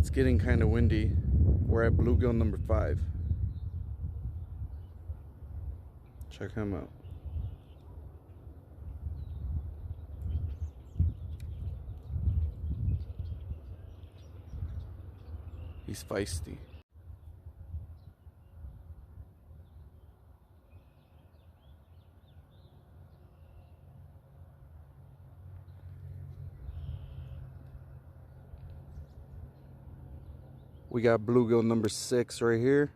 It's getting kind of windy. We're at bluegill number 5. Check him out. He's feisty. We got bluegill number 6 right here.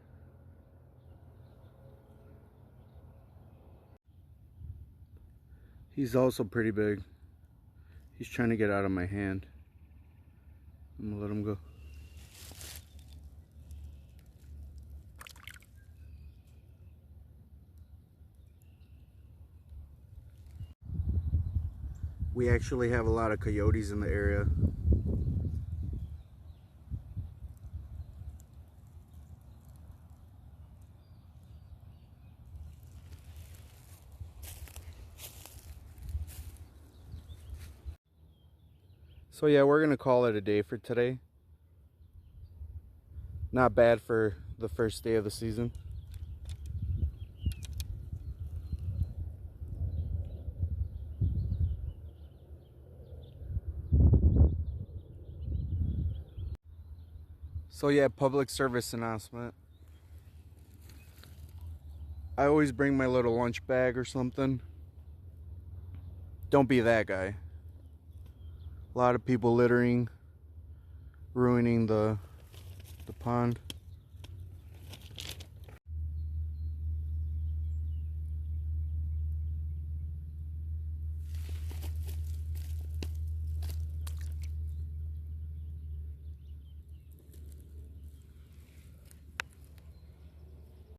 He's also pretty big. He's trying to get out of my hand. I'm gonna let him go. We actually have a lot of coyotes in the area. So yeah, we're gonna call it a day for today. Not bad for the first day of the season. So yeah, public service announcement. I always bring my little lunch bag or something. Don't be that guy. A lot of people littering, ruining the pond.